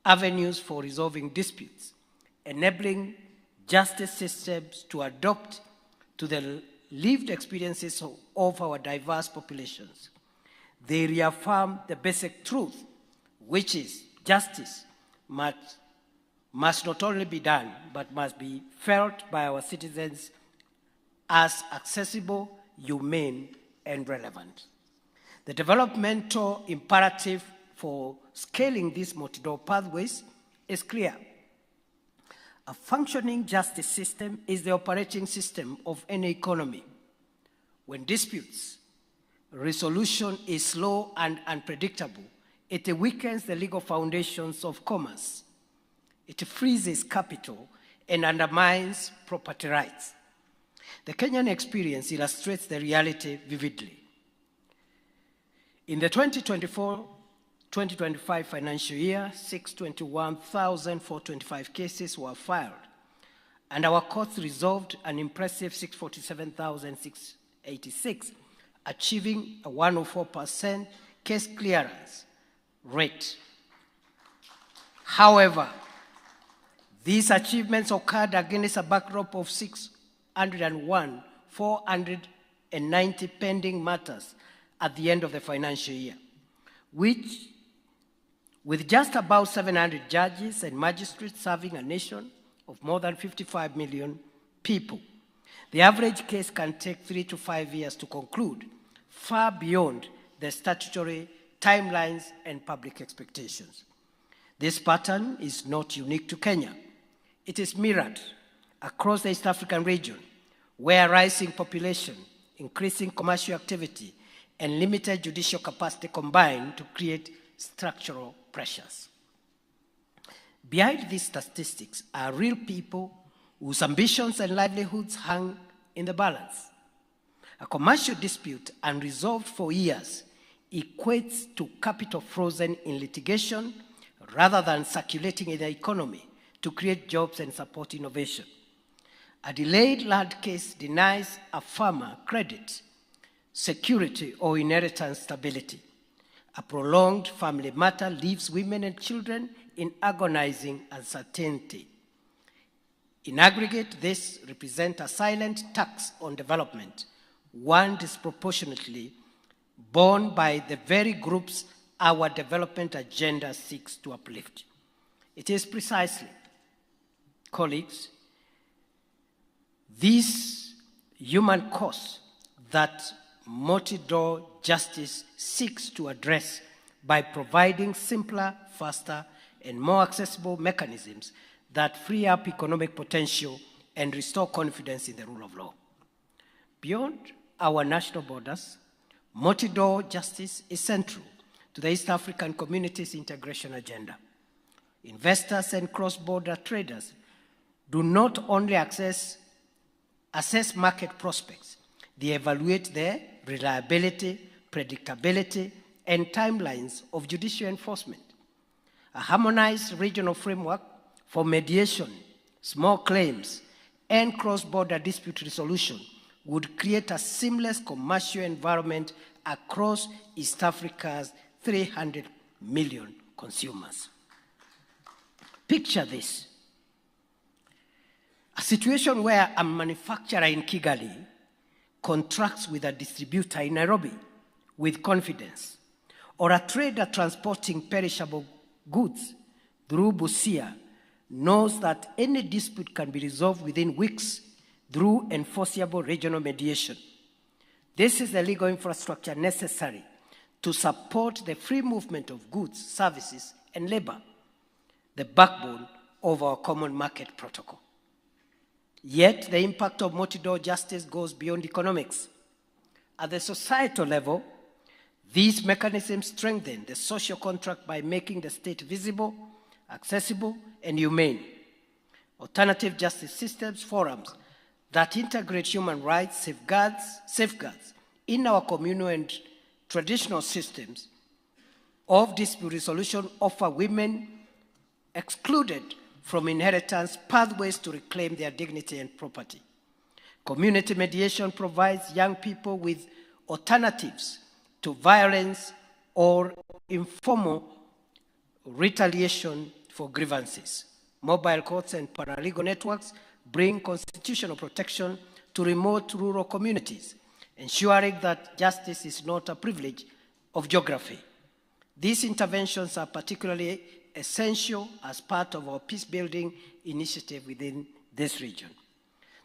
[SPEAKER 5] avenues for resolving disputes, enabling justice systems to adapt to the lived experiences of our diverse populations. They reaffirm the basic truth, which is justice must not only be done, but must be felt by our citizens as accessible, humane, and relevant. The developmental imperative for scaling these multi-door pathways is clear. A functioning justice system is the operating system of any economy. When disputes resolution is slow and unpredictable, it weakens the legal foundations of commerce. It freezes capital and undermines property rights. The Kenyan experience illustrates the reality vividly. In the 2024-2025 financial year, 621,425 cases were filed, and our courts resolved an impressive 647,686, achieving a 104% case clearance rate. However, these achievements occurred against a backdrop of 601,490 pending matters at the end of the financial year, which, with just about 700 judges and magistrates serving a nation of more than 55 million people, the average case can take 3 to 5 years to conclude, far beyond the statutory timelines and public expectations. This pattern is not unique to Kenya. It is mirrored across the East African region, where rising population, increasing commercial activity, and limited judicial capacity combine to create structural pressures. Behind these statistics are real people whose ambitions and livelihoods hang in the balance. A commercial dispute unresolved for years equates to capital frozen in litigation rather than circulating in the economy to create jobs and support innovation. A delayed land case denies a farmer credit, security, or inheritance stability. A prolonged family matter leaves women and children in agonizing uncertainty. In aggregate, this represents a silent tax on development, one disproportionately borne by the very groups our development agenda seeks to uplift. It is precisely, colleagues, this human cost that multi-door justice seeks to address by providing simpler, faster, and more accessible mechanisms that free up economic potential and restore confidence in the rule of law. Beyond our national borders, multi-door justice is central to the East African community's integration agenda. Investors and cross-border traders do not only assess market prospects, they evaluate the reliability, predictability, and timelines of judicial enforcement. A harmonized regional framework for mediation, small claims, and cross-border dispute resolution would create a seamless commercial environment across East Africa's 300 million consumers. Picture this: a situation where a manufacturer in Kigali contracts with a distributor in Nairobi with confidence, or a trader transporting perishable goods through Busia knows that any dispute can be resolved within weeks through enforceable regional mediation. This is the legal infrastructure necessary to support the free movement of goods, services, and labor, the backbone of our common market protocol. Yet, the impact of multi-door justice goes beyond economics. At the societal level, these mechanisms strengthen the social contract by making the state visible, accessible, and humane. Alternative justice systems, forums that integrate human rights, safeguards in our communal and traditional systems of dispute resolution offer women excluded from inheritance pathways to reclaim their dignity and property. Community mediation provides young people with alternatives to violence or informal retaliation for grievances. Mobile courts and paralegal networks bring constitutional protection to remote rural communities, ensuring that justice is not a privilege of geography. These interventions are particularly essential as part of our peace-building initiative within this region.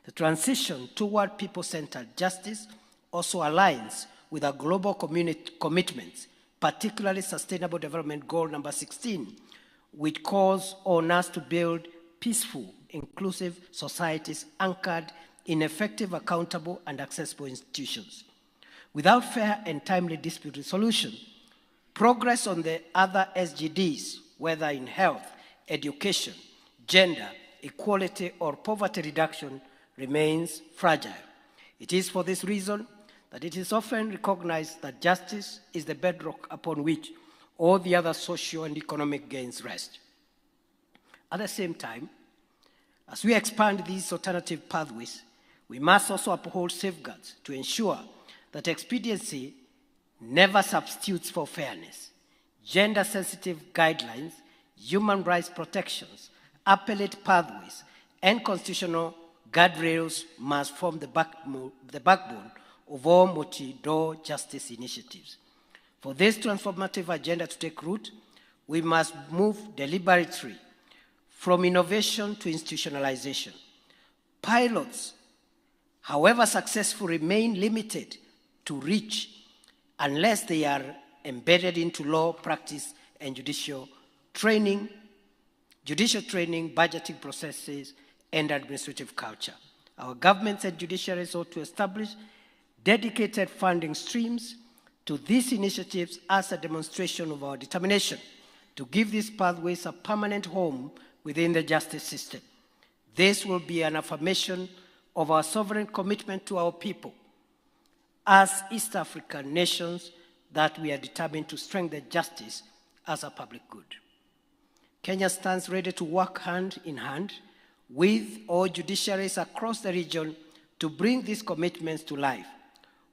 [SPEAKER 5] The transition toward people-centered justice also aligns with our global commitments, particularly Sustainable Development Goal number 16, which calls on us to build peaceful, inclusive societies anchored in effective, accountable, and accessible institutions. Without fair and timely dispute resolution, progress on the other SDGs, whether in health, education, gender, equality, or poverty reduction, remains fragile. It is for this reason that it is often recognized that justice is the bedrock upon which all the other social and economic gains rest. At the same time, as we expand these alternative pathways, we must also uphold safeguards to ensure that expediency never substitutes for fairness. Gender-sensitive guidelines, human rights protections, appellate pathways, and constitutional guardrails must form the backbone of all multi-door justice initiatives. For this transformative agenda to take root, we must move deliberately from innovation to institutionalization. Pilots, however successful, remain limited to reach unless they are embedded into law practice and judicial training, budgeting processes, and administrative culture. Our governments and judiciaries ought to establish dedicated funding streams to these initiatives as a demonstration of our determination to give these pathways a permanent home within the justice system. This will be an affirmation of our sovereign commitment to our people as East African nations that we are determined to strengthen justice as a public good. Kenya stands ready to work hand in hand with all judiciaries across the region to bring these commitments to life.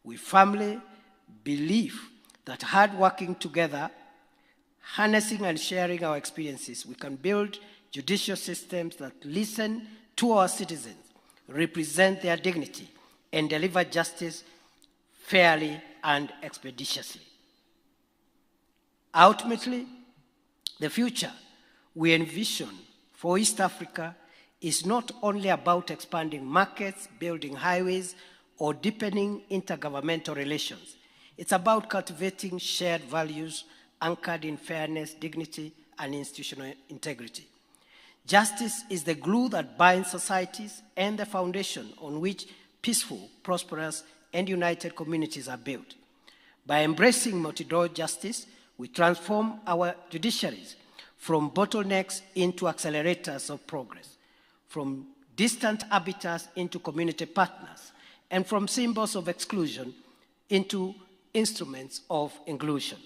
[SPEAKER 5] We firmly believe that hard working together, harnessing and sharing our experiences, we can build judicial systems that listen to our citizens, represent their dignity, and deliver justice fairly and expeditiously. Ultimately, the future we envision for East Africa is not only about expanding markets, building highways, or deepening intergovernmental relations. It's about cultivating shared values anchored in fairness, dignity, and institutional integrity. Justice is the glue that binds societies and the foundation on which peaceful, prosperous, and united communities are built. By embracing multi-law justice, we transform our judiciaries from bottlenecks into accelerators of progress, from distant arbiters into community partners, and from symbols of exclusion into instruments of inclusion.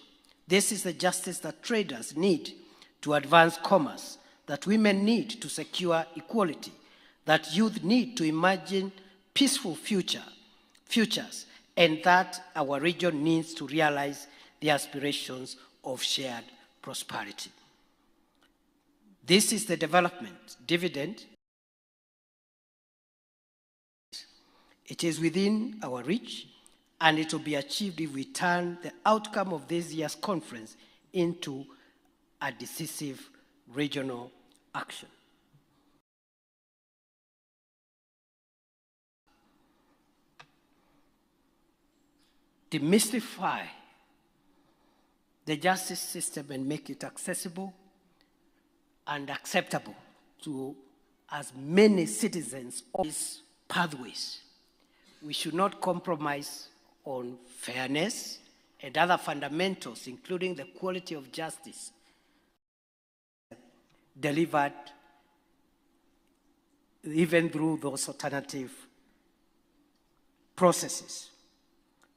[SPEAKER 5] This is the justice that traders need to advance commerce, that women need to secure equality, that youth need to imagine peaceful futures, and that our region needs to realize the aspirations of shared prosperity. This is the development dividend. It is within our reach, and it will be achieved if we turn the outcome of this year's conference into a decisive regional action. Demystify the justice system and make it accessible and acceptable to as many citizens of these pathways. We should not compromise on fairness and other fundamentals, including the quality of justice delivered even through those alternative processes.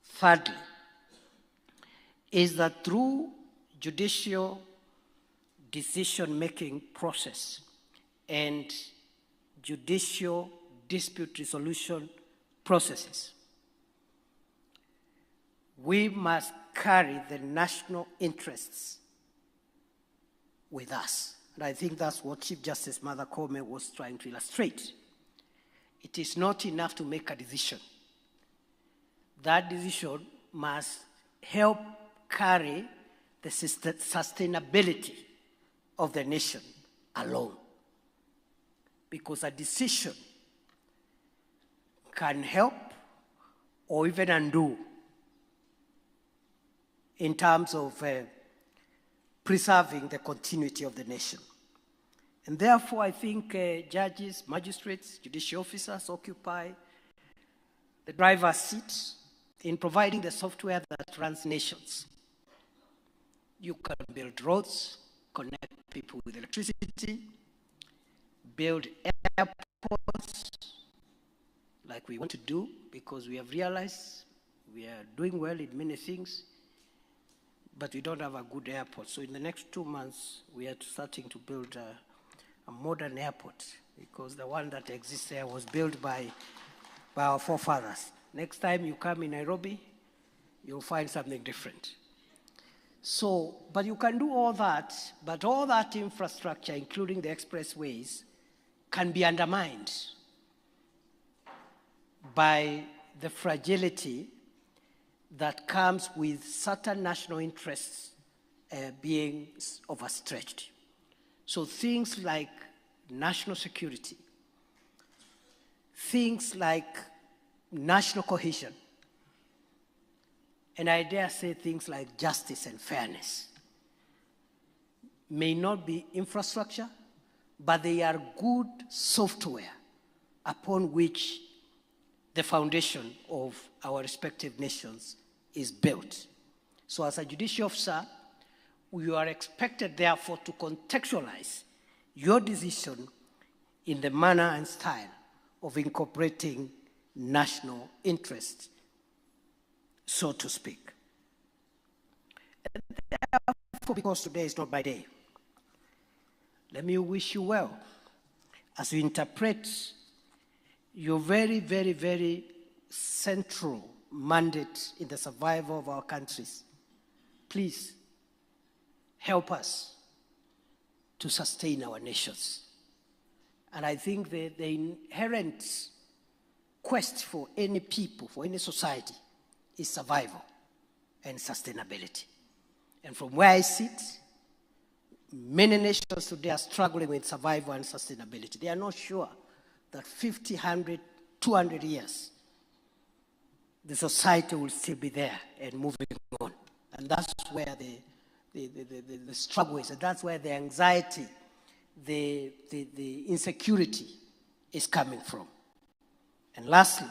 [SPEAKER 5] Thirdly, is that through judicial decision-making process and judicial dispute resolution processes, we must carry the national interests with us. And I think that's what Chief Justice Martha Koome was trying to illustrate. It is not enough to make a decision. That decision must help carry the sustainability of the nation alone. Because a decision can help or even undo in terms of preserving the continuity of the nation. And therefore, I think judges, magistrates, judicial officers occupy the driver's seat in providing the software that runs nations. You can build roads, connect people with electricity, build airports like we want to do, because we have realized we are doing well in many things, but we don't have a good airport. So in the next 2 months, we are starting to build a modern airport, because the one that exists there was built by our forefathers. Next time you come in Nairobi, you'll find something different. So, but you can do all that, but all that infrastructure, including the expressways, can be undermined by the fragility that comes with certain national interests being overstretched. So things like national security, things like national cohesion, and I dare say things like justice and fairness may not be infrastructure, but they are good software upon which the foundation of our respective nations is built. So as a judicial officer, you are expected, therefore, to contextualize your decision in the manner and style of incorporating national interests, so to speak. And therefore, because today is not my day, let me wish you well as you interpret your very, very, very central mandate in the survival of our countries please help us to sustain our nations. And I think the inherent quest for any people, for any society, is survival and sustainability. And from where I sit, many nations today are struggling with survival and sustainability. They are not sure that 50, 100, 200 years, the society will still be there and moving on. And that's where the struggle is, and that's where the anxiety, the insecurity is coming from. And lastly,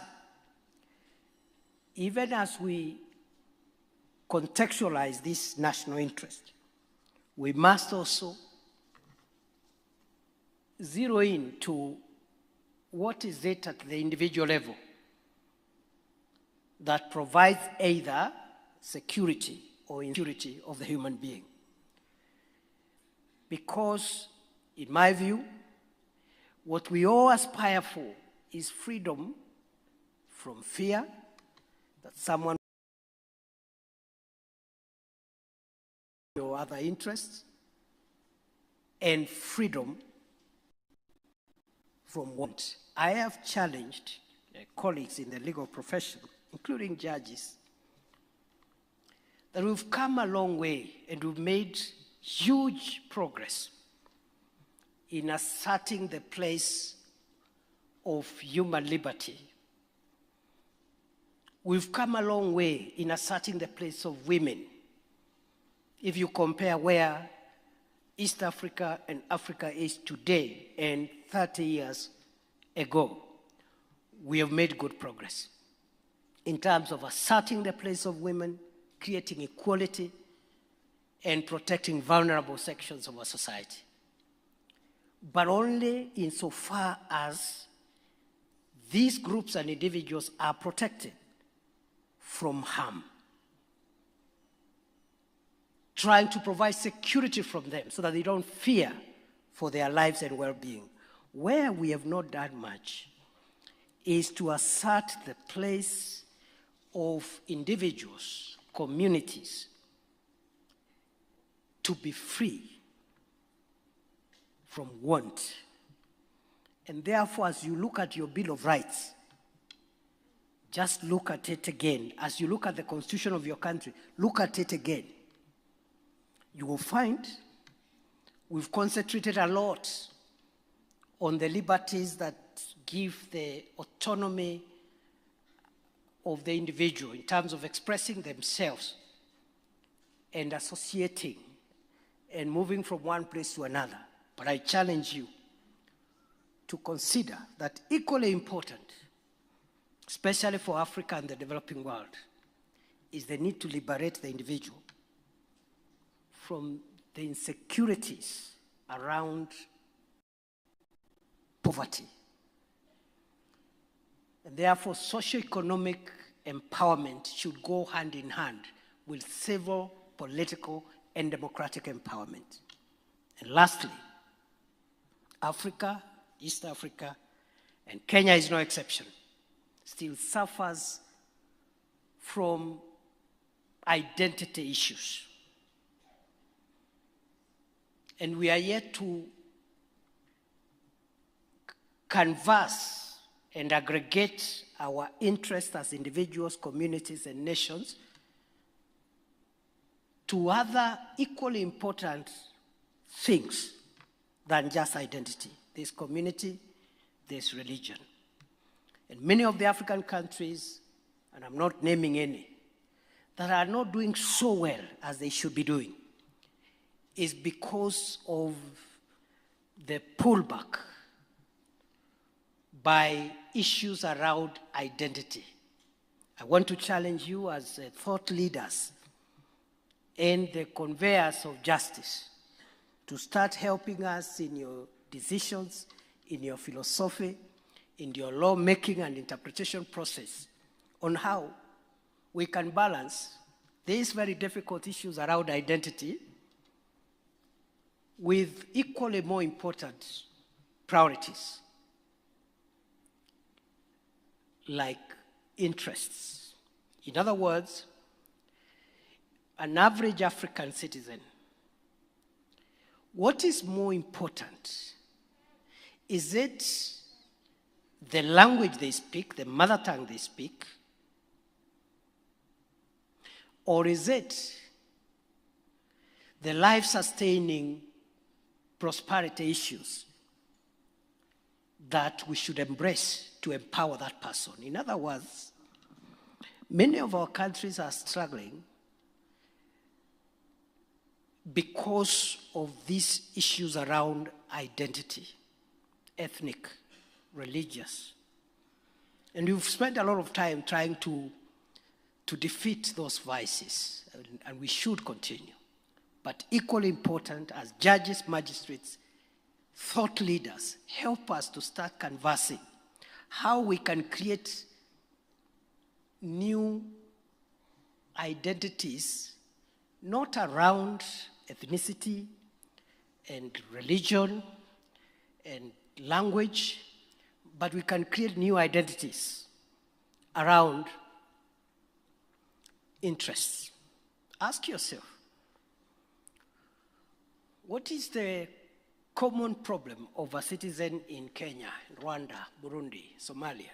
[SPEAKER 5] even as we contextualize this national interest, we must also zero in to what is it at the individual level that provides either security or insecurity of the human being. Because, in my view, what we all aspire for is freedom from fear that someone or other interests, and freedom from want. I have challenged colleagues in the legal profession, including judges, that we've come a long way and we've made huge progress in asserting the place of human liberty. We've come a long way in asserting the place of women. If you compare where East Africa and Africa is today and 30 years ago, we have made good progress in terms of asserting the place of women, creating equality, and protecting vulnerable sections of our society. But only insofar as these groups and individuals are protected from harm. Trying to provide security from them so that they don't fear for their lives and well-being. Where we have not done much is to assert the place of individuals, communities, to be free from want. And therefore, as you look at your Bill of Rights, just look at it again. As you look at the constitution of your country, look at it again. You will find we've concentrated a lot on the liberties that give the autonomy of the individual in terms of expressing themselves and associating and moving from one place to another. But I challenge you to consider that equally important, especially for Africa and the developing world, is the need to liberate the individual from the insecurities around poverty. And therefore, socioeconomic empowerment should go hand in hand with civil, political, and democratic empowerment. And lastly, Africa, East Africa, and Kenya is no exception, still suffers from identity issues. And we are yet to canvass and aggregate our interests as individuals, communities, and nations to other equally important things than just identity. There's community, there's religion. And many of the African countries, and I'm not naming any, that are not doing so well as they should be doing is because of the pullback by issues around identity. I want to challenge you as thought leaders and the conveyors of justice to start helping us in your decisions, in your philosophy, in your lawmaking and interpretation process on how we can balance these very difficult issues around identity with equally more important priorities like interests. In other words, an average African citizen, what is more important? Is it the language they speak, the mother tongue they speak? Or is it the life-sustaining prosperity issues that we should embrace to empower that person? In other words, many of our countries are struggling because of these issues around identity, ethnic, religious. And we've spent a lot of time trying to defeat those vices, and we should continue. But equally important, as judges, magistrates, thought leaders, help us to start conversing how we can create new identities, not around ethnicity and religion and language, but we can create new identities around interests. Ask yourself, what is the common problem of a citizen in Kenya, Rwanda, Burundi, Somalia?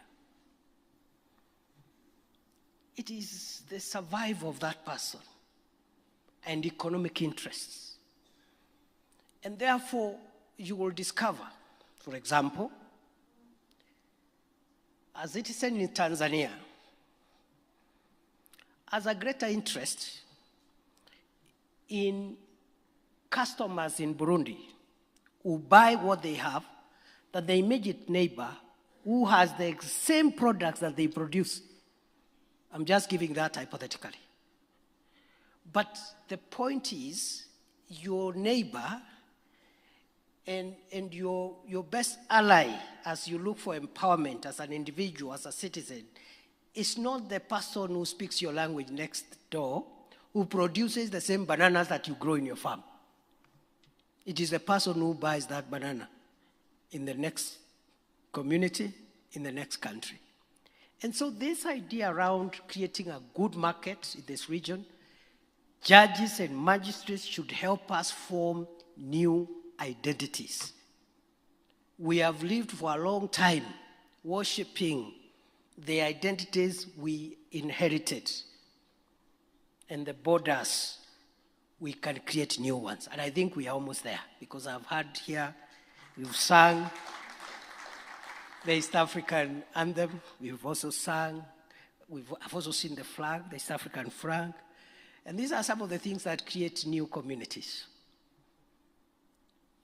[SPEAKER 5] It is the survival of that person and economic interests. And therefore, you will discover, for example, a citizen in Tanzania has a greater interest in customers in Burundi who buy what they have than the immediate neighbor who has the same products that they produce. I'm just giving that hypothetically. But the point is, your neighbor and your best ally as you look for empowerment as an individual, as a citizen, is not the person who speaks your language next door, who produces the same bananas that you grow in your farm. It is the person who buys that banana in the next community, in the next country. And so this idea around creating a good market in this region, judges and magistrates should help us form new identities. We have lived for a long time worshiping the identities we inherited, and the borders, we can create new ones. And I think we are almost there, because I've heard here, we've sung the East African anthem, we've also sung, I've also seen the flag, the East African flag, and these are some of the things that create new communities.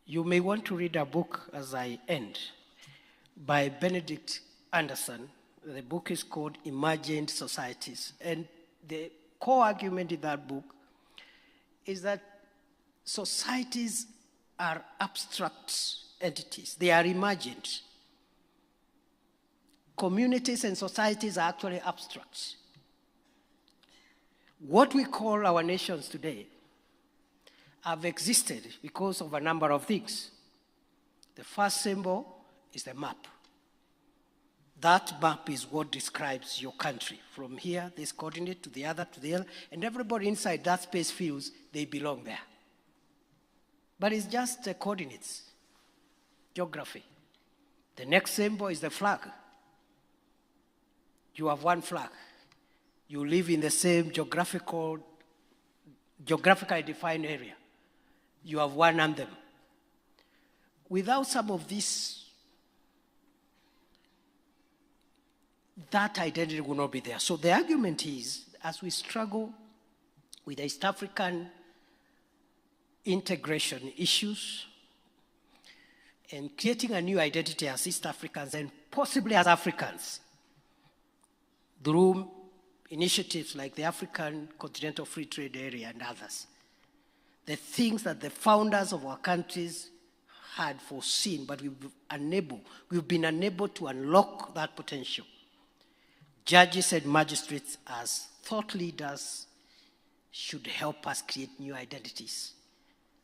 [SPEAKER 5] You may want to read a book as I end by Benedict Anderson. The book is called Imagined Societies. And the core argument in that book is that societies are abstract entities. They are imagined. Communities and societies are actually abstract. What we call our nations today have existed because of a number of things. The first symbol is the map. That map is what describes your country. From here, this coordinate to the other, and everybody inside that space feels they belong there. But it's just the coordinates, geography. The next symbol is the flag. You have one flag. You live in the same geographically defined area. You have one anthem. Without some of this, that identity will not be there. So the argument is, as we struggle with the East African integration issues and creating a new identity as East Africans and possibly as Africans through initiatives like the African Continental Free Trade Area and others, the things that the founders of our countries had foreseen, but we've been unable to unlock that potential. Judges and magistrates as thought leaders should help us create new identities.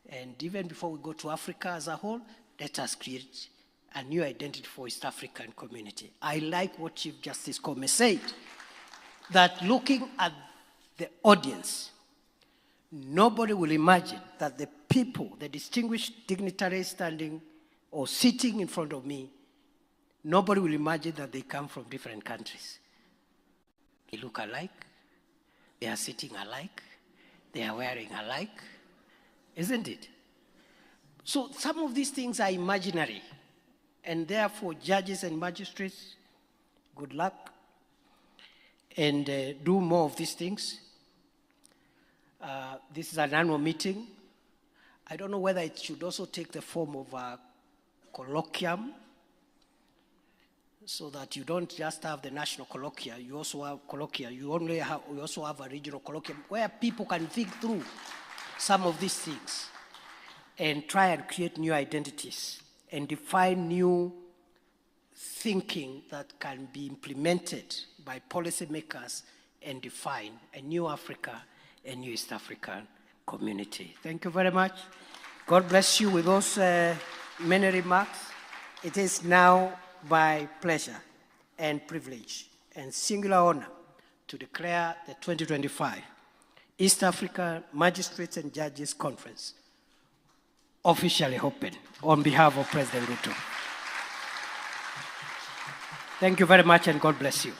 [SPEAKER 5] And even before we go to Africa as a whole, let us create a new identity for East African community. I like what Chief Justice Koome said, that looking at the audience, nobody will imagine that the people, the distinguished dignitaries standing or sitting in front of me, nobody will imagine that they come from different countries. They look alike, they are sitting alike, they are wearing alike, isn't it? So some of these things are imaginary, and therefore judges and magistrates, good luck, and do more of these things. This is an annual meeting. I don't know whether it should also take the form of a colloquium, so that you don't just have the national colloquia, you also have colloquia. You also have a regional colloquium where people can think through some of these things and try and create new identities and define new thinking that can be implemented by policymakers and define a new Africa, a new East African community. Thank you very much. God bless you with those many remarks. It is now my pleasure and privilege and singular honor to declare the 2025 East African Magistrates and Judges Conference officially open on behalf of President Ruto. Thank you very much, and God bless you.